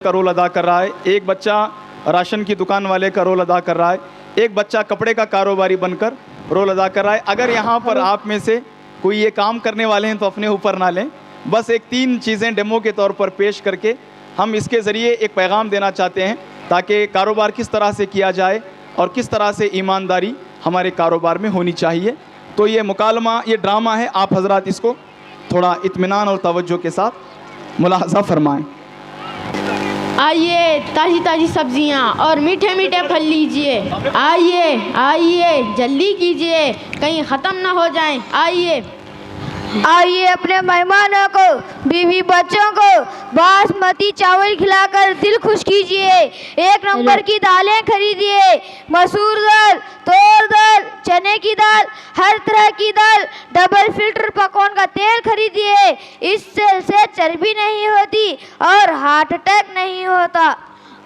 का रोल अदा कर रहा है, एक बच्चा राशन की दुकान वाले का रोल अदा कर रहा है, एक बच्चा कपड़े का कारोबारी बनकर रोल अदा कर रहा है। अगर यहाँ पर आप में से कोई ये काम करने वाले हैं तो अपने ऊपर ना लें, बस एक 3 चीज़ें डेमो के तौर पर पेश करके हम इसके ज़रिए एक पैगाम देना चाहते हैं ताकि कारोबार किस तरह से किया जाए और किस तरह से ईमानदारी हमारे कारोबार में होनी चाहिए। तो ये मुकालमा, ये ड्रामा है, आप हजरात इसको थोड़ा इत्मीनान और तवज्जो के साथ मुलाहजा फरमाएँ। आइए ताज़ी ताज़ी सब्जियां और मीठे मीठे फल लीजिए। आइए आइए जल्दी कीजिए कहीं ख़त्म ना हो जाएं। आइए आइए अपने मेहमानों को, बीवी बच्चों को बासमती चावल खिलाकर दिल खुश कीजिए। 1 नंबर की दालें खरीदिए, मसूर दाल, तूर दाल, चने की दाल, हर तरह की दाल, डबल फिल्टर पकवान का तेल खरीदिए। इससे चर्बी नहीं होती और हार्ट अटैक नहीं होता।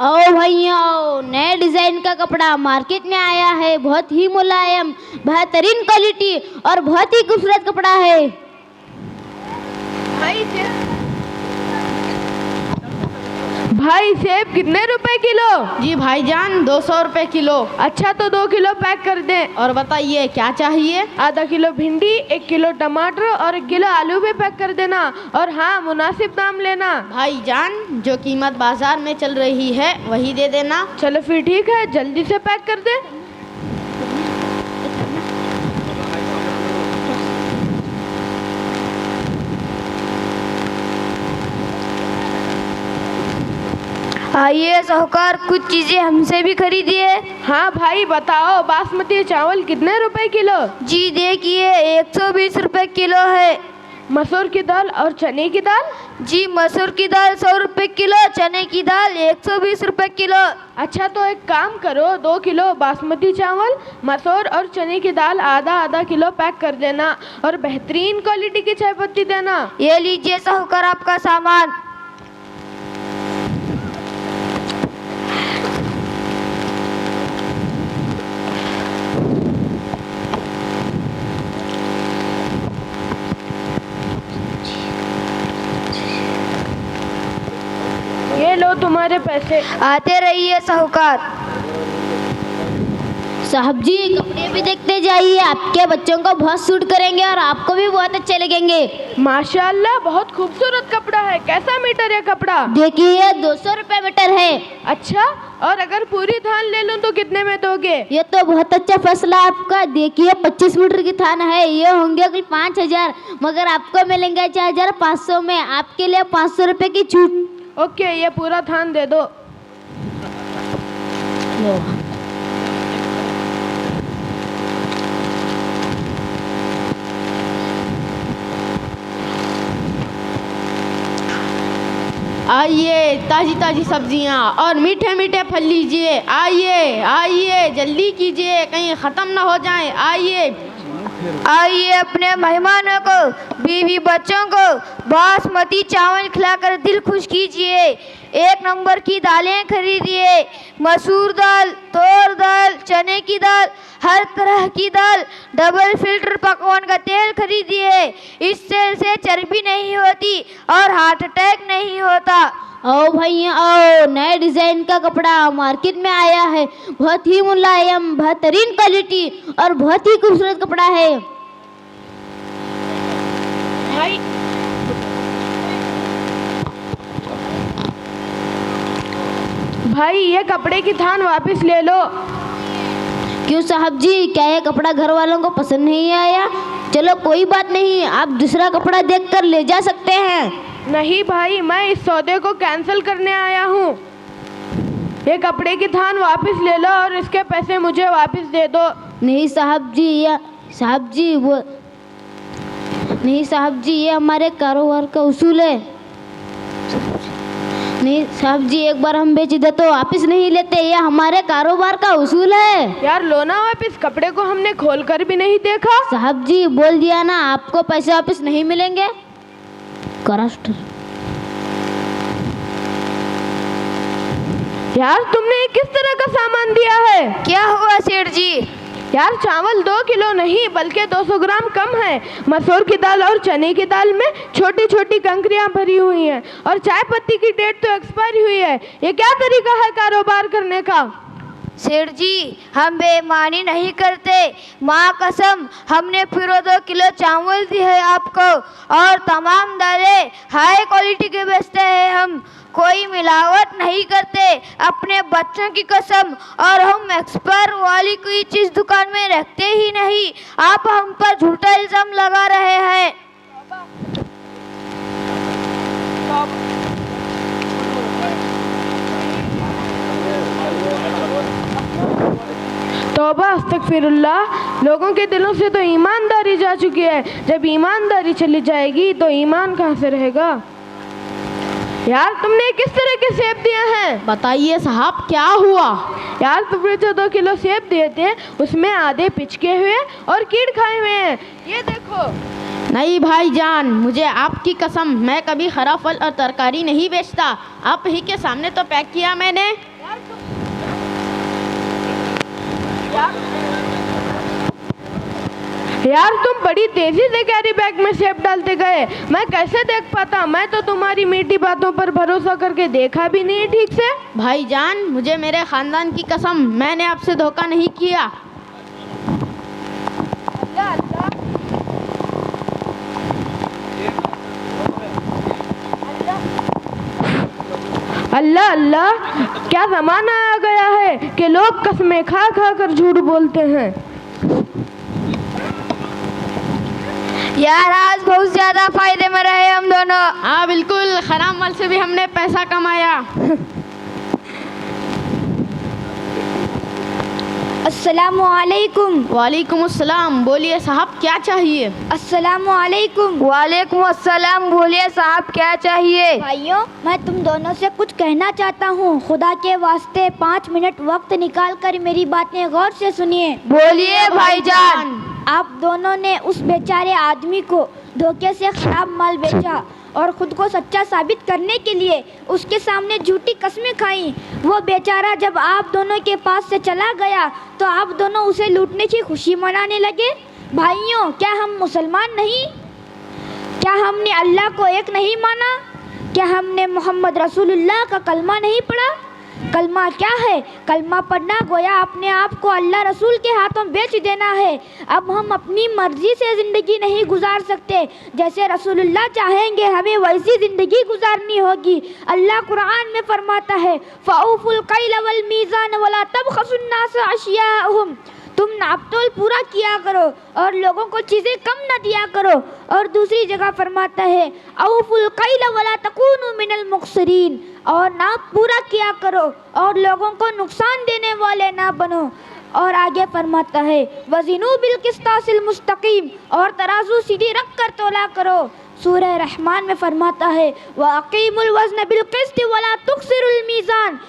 आओ भैया आओ, नए डिज़ाइन का कपड़ा मार्केट में आया है, बहुत ही मुलायम, बेहतरीन क्वालिटी और बहुत ही खूबसूरत कपड़ा है। भाई सेब कितने रुपए किलो? जी भाईजान 200 रुपये किलो। अच्छा तो 2 किलो पैक कर दें। और बताइए क्या चाहिए? आधा किलो भिंडी, 1 किलो टमाटर और 1 किलो आलू भी पैक कर देना। और हाँ, मुनासिब दाम लेना। भाईजान जो कीमत बाजार में चल रही है वही दे देना। चलो फिर ठीक है, जल्दी से पैक कर दे। आइए साहूकार, कुछ चीजें हमसे भी खरीदिए। हाँ भाई बताओ, बासमती चावल कितने रुपए किलो? जी देखिए 120 रुपए किलो है। मसूर की दाल और चने की दाल? जी मसूर की दाल 100 रुपए किलो, चने की दाल 120 रुपए किलो। अच्छा तो एक काम करो, 2 किलो बासमती चावल, मसूर और चने की दाल आधा किलो पैक कर देना और बेहतरीन क्वालिटी की चाय पत्ती देना। ये लीजिए साहूकार आपका सामान। ये लो तुम्हारे पैसे। आते रहिए साहूकार। साहब जी कपड़े भी देखते जाइए, आपके बच्चों को बहुत सूट करेंगे और आपको भी बहुत अच्छे लगेंगे। माशाल्लाह बहुत खूबसूरत कपड़ा है। कैसा मीटर है कपड़ा? देखिए 200 रुपये मीटर है। अच्छा, और अगर पूरी थान ले लूं तो कितने में दोगे? ये तो बहुत अच्छा फैसला आपका। देखिए 25 मीटर की थान है, ये होंगे कुल 5000, मगर आपको मिलेंगे 4500 में। आपके लिए 500 रुपये की छूट। ओके, ये पूरा थान दे दो। आइए ताज़ी ताज़ी सब्जियां और मीठे मीठे फल लीजिए। आइए आइए जल्दी कीजिए कहीं ख़त्म ना हो जाएं। आइए आइए अपने मेहमानों को, बीवी बच्चों को बासमती चावल खिलाकर दिल खुश कीजिए। 1 नंबर की दालें खरीदिए, मसूर दाल, तूर दाल, चने की दाल, हर तरह की दाल, डबल फिल्टर पकवान का तेल खरीदिए। इससे चर्बी नहीं होती और हार्ट अटैक नहीं होता। आओ भैया आओ, नए डिज़ाइन का कपड़ा मार्केट में आया है, बहुत ही मुलायम, बेहतरीन क्वालिटी और बहुत ही खूबसूरत कपड़ा है। भाई ये कपड़े की थान वापस ले लो। क्यों साहब जी, क्या ये कपड़ा घर वालों को पसंद नहीं आया? चलो कोई बात नहीं, आप दूसरा कपड़ा देखकर ले जा सकते हैं। नहीं भाई, मैं इस सौदे को कैंसिल करने आया हूँ। ये कपड़े की थान वापस ले लो और इसके पैसे मुझे वापस दे दो। नहीं साहब जी, ये हमारे कारोबार का उसूल है। नहीं साहब जी, एक बार हम बेच दे तो वापस नहीं लेते, ये हमारे कारोबार का उसूल है। यार लो ना वापस, कपड़े को हमने खोल कर भी नहीं देखा। साहब जी बोल दिया ना, आपको पैसे वापस नहीं मिलेंगे। यार तुमने किस तरह का सामान दिया है? क्या हुआ सेठ जी? यार चावल 2 किलो नहीं बल्कि 200 ग्राम कम है। मसूर की दाल और चने की दाल में छोटी छोटी कंकरियां भरी हुई हैं और चाय पत्ती की डेट तो एक्सपायरी हुई है। ये क्या तरीका है कारोबार करने का? सेठ जी, हम बेईमानी नहीं करते। माँ कसम, हमने फिर 2 किलो चावल दी है आपको और तमाम दालें हाई क्वालिटी के बेचते हैं हम। कोई मिलावट नहीं करते, अपने बच्चों की कसम। और हम एक्सपायर वाली कोई चीज़ दुकान में रखते ही नहीं। आप हम पर झूठा इल्ज़ाम लगा रहे हैं। तौबा अस्तगफिरुल्लाह, लोगों के दिलों से तो ईमानदारी जा चुकी है। जब ईमानदारी चली जाएगी तो ईमान कहाँ से रहेगा? यार तुमने किस तरह के सेब दिए हैं? बताइए साहब क्या हुआ? यार तुमने जो 2 किलो सेब दिए थे उसमें आधे पिचके हुए और कीड़ खाए हुए हैं। ये देखो। नहीं भाईजान, मुझे आपकी कसम, मैं कभी खराब फल और तरकारी नहीं बेचता। आप ही के सामने तो पैक किया मैंने। यार तुम बड़ी तेजी से कैरी बैग में सेब डालते गए, मैं कैसे देख पाता? मैं तो तुम्हारी मीठी बातों पर भरोसा करके देखा भी नहीं ठीक से। भाईजान, मुझे मेरे खानदान की कसम, मैंने आपसे धोखा नहीं किया। अल्लाह अल्लाह, क्या ज़माना आ गया है कि लोग कसमें खा खा कर झूठ बोलते हैं। यार आज बहुत ज़्यादा फायदे में रहे हम दोनों। हाँ बिल्कुल, खराब माल से भी हमने पैसा कमाया। अस्सलामु अलैकुम। वालेकुम अस्सलाम। बोलिए साहब क्या चाहिए? अस्सलामु अलैकुम। वालेकुम अस्सलाम। बोलिए साहब क्या चाहिए? भाइयों, मैं तुम दोनों से कुछ कहना चाहता हूँ। खुदा के वास्ते 5 मिनट वक्त निकाल कर मेरी बातें गौर से सुनिए। बोलिए भाईजान। आप दोनों ने उस बेचारे आदमी को धोखे से खराब माल बेचा और खुद को सच्चा साबित करने के लिए उसके सामने झूठी कसमें खाई। वो बेचारा जब आप दोनों के पास से चला गया तो आप दोनों उसे लूटने की खुशी मनाने लगे। भाइयों, क्या हम मुसलमान नहीं? क्या हमने अल्लाह को एक नहीं माना? क्या हमने मोहम्मद रसूलुल्लाह का कलमा नहीं पढ़ा? कलमा क्या है? कलमा पढ़ना गोया अपने आप को अल्लाह रसूल के हाथों बेच देना है। अब हम अपनी मर्जी से ज़िंदगी नहीं गुजार सकते। जैसे रसूलुल्लाह चाहेंगे हमें वैसी ज़िंदगी गुजारनी होगी। अल्लाह कुरान में फरमाता है, फ़अऊफ़ुल कैल वल मीज़ान वला तबख़सुन नास अशियाअहुम। तुम नापतोल पूरा किया करो और लोगों को चीज़ें कम न दिया करो। और दूसरी जगह फरमाता है, औफ़ुल कैल वला तकूनु मिनल मुक़सिरीन। और नाप पूरा किया करो और लोगों को नुकसान देने वाले ना बनो। और आगे फरमाता है, वज़िनू बिल क़िस्तासिल मुस्तक़ीम। और तराजू सीधी रख कर तोला करो। सूरह रहमान में फरमाता है, वअक़ीमुल वज़्न बिल क़िस्त वला तुक़सिरुल मीज़ान।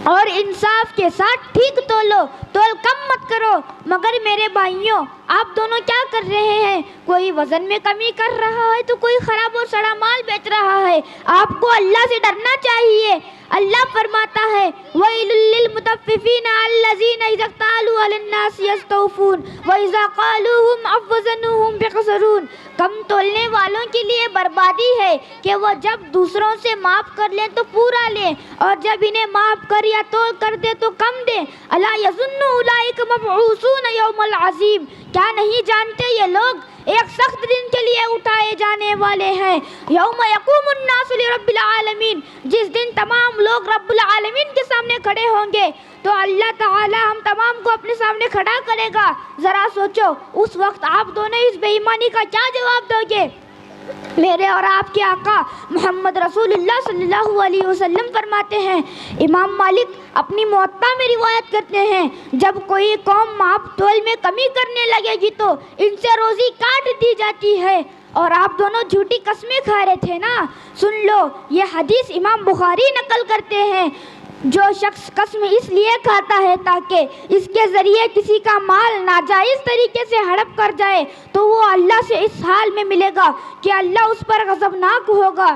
और इंसाफ के साथ ठीक तोलो, तोल कम मत करो। मगर मेरे भाइयों, आप दोनों क्या कर रहे हैं? कोई वज़न में कमी कर रहा है तो कोई ख़राब और सड़ा माल बेच रहा है। आपको अल्लाह से डरना चाहिए। अल्लाह फरमाता है, वैलुल लिल मुतफ़्फ़िफ़ीन अल्लज़ीना इज़ा क़ालू अलन्नास यस्तौफ़ून व इज़ा क़ालूहुम अवज़नुहुम बिख़सरून। कम तोलने वालों के लिए बर्बादी है कि वो जब दूसरों से माफ़ कर लें तो पूरा लें और जब इन्हें माफ़ कर या तोल कर दे तो कम दें। अला यज़ुन्नु उलाइका मबऊसून यौमल अज़ीम। क्या नहीं जानते ये लोग एक सख्त दिन के लिए उठाए जाने वाले हैं। यौम यक़ूमुन नासु लिरब्बिल आलमीन। जिस दिन तमाम लोग रब्बुल आलमीन के सामने खड़े होंगे तो अल्लाह ताला हम तमाम को अपने सामने खड़ा करेगा। ज़रा सोचो, उस वक्त आप दोनों इस बेईमानी का क्या जवाब दोगे? मेरे और आपके आका मोहम्मद रसूलुल्लाह सल्लल्लाहु अलैहि वसल्लम फरमाते हैं, इमाम मालिक अपनी मुअत्ता में रिवायत करते हैं, जब कोई कौम माप तोल में कमी करने लगेगी तो इनसे रोज़ी काट दी जाती है। और आप दोनों झूठी कसमें खा रहे थे ना। सुन लो, ये हदीस इमाम बुखारी नकल करते हैं। जो शख्स कसम इसलिए खाता है ताकि इसके ज़रिए किसी का माल नाजायज़ तरीके से हड़प कर जाए तो वो अल्लाह से इस हाल में मिलेगा कि अल्लाह उस पर गज़बनाक होगा।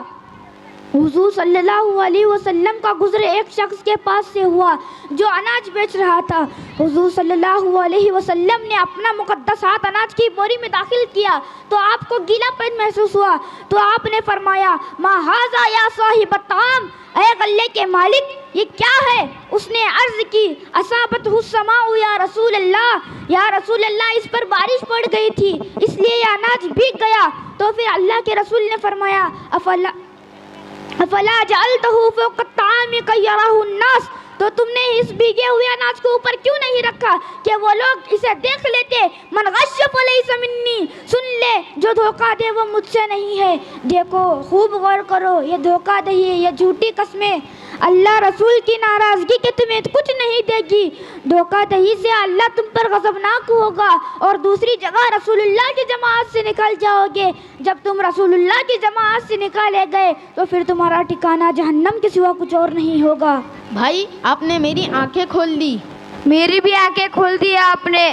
हुजूर सल्लल्लाहु अलैहि वसल्लम का गुज़र एक शख्स के पास से हुआ जो अनाज बेच रहा था। हुजूर सल्लल्लाहु अलैहि वसल्लम ने अपना मुक़द्दस हाथ अनाज की बोरी में दाखिल किया तो आपको गीलापन महसूस हुआ, तो आपने फरमाया, मा हाज़ा या साहिब ताम, ऐ गल्ले के मालिक ये क्या है? उसने अर्ज़ की, असाबत हुस्समाउ या रसूल अल्लाह, इस पर बारिश पड़ गई थी इसलिए ये अनाज भीग गया। तो फिर अल्लाह के रसूल ने फरमाया, अफला जअलतहु फौक़ तामी कयराहु अन्नास, तो तुमने इस भीगे हुए अनाज को ऊपर क्यों नहीं रखा कि वो लोग इसे देख लेते। मन गश्य फलैसा मिन्नी, सुन ले जो धोखा दे वो मुझसे नहीं है। देखो खूब गौर करो, ये धोखा दही है, ये झूठी कस्में अल्लाह रसूल की नाराज़गी के तुम्हें कुछ नहीं देगी। धोखा दही से अल्लाह तुम पर गज़बनाक होगा और दूसरी जगह रसूलुल्लाह की जमात से निकल जाओगे। जब तुम रसूलुल्लाह की जमात से निकाले गए तो फिर तुम्हारा ठिकाना जहन्नम के सिवा कुछ और नहीं होगा। भाई आपने मेरी आंखें खोल दी। मेरी भी आंखें खोल दी आपने।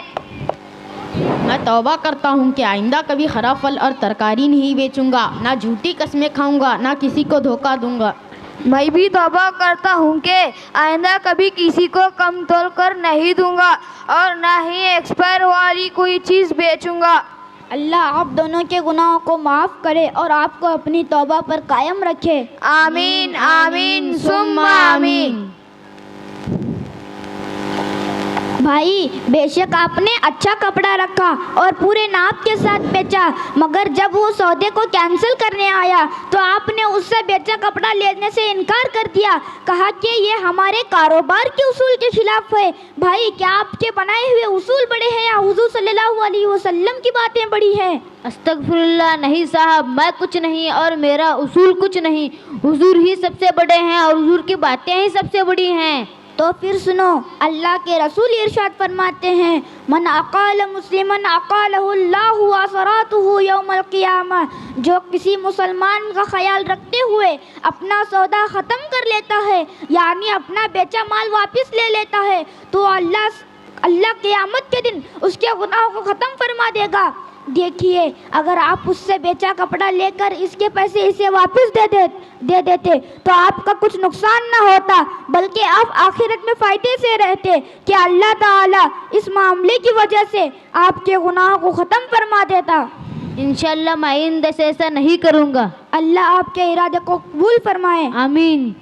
मैं तौबा करता हूँ कि आइंदा कभी खराब फल और तरकारी नहीं बेचूंगा, ना झूठी कस्में खाऊंगा, ना किसी को धोखा दूंगा। मैं भी तौबा करता हूँ कि आइंदा कभी किसी को कम तोल कर नहीं दूंगा और ना ही एक्सपायर वाली कोई चीज़ बेचूंगा। अल्लाह आप दोनों के गुनाहों को माफ़ करे और आपको अपनी तौबा पर कायम रखे। आमीन आमीन सुम्मा आमीन। भाई बेशक आपने अच्छा कपड़ा रखा और पूरे नाप के साथ बेचा, मगर जब वो सौदे को कैंसिल करने आया तो आपने उससे बेचा कपड़ा लेने से इनकार कर दिया, कहा कि ये हमारे कारोबार के उसूल के खिलाफ है। भाई क्या आपके बनाए हुए उसूल बड़े हैं या हुजूर सल्लल्लाहु अलैहि वसल्लम की बातें बड़ी हैं? अस्तगफिरुल्लाह, नहीं साहब, मैं कुछ नहीं और मेरा उसूल कुछ नहीं, हुजूर ही सबसे बड़े हैं और हुजूर की बातें ही सबसे बड़ी हैं। तो फिर सुनो, अल्लाह के रसूल इरशाद फरमाते हैं, मन अकाल मुस्लिमन अकालहुल्लाहु व सरातुहु यौमल क़ियामा, जो किसी मुसलमान का ख्याल रखते हुए अपना सौदा ख़त्म कर लेता है यानी अपना बेचा माल वापस ले लेता है तो अल्लाह क़यामत के दिन उसके गुनाहों को ख़त्म फरमा देगा। देखिए अगर आप उससे बेचा कपड़ा लेकर इसके पैसे इसे वापस दे देते तो आपका कुछ नुकसान न होता, बल्कि आप आखिरत में फ़ायदे से रहते कि अल्लाह ताला इस मामले की वजह से आपके गुनाहों को ख़त्म फरमा देता। इंशाअल्लाह मैं आइंदा से ऐसा नहीं करूँगा। अल्लाह आपके इरादे को कबूल फरमाए। आमीन।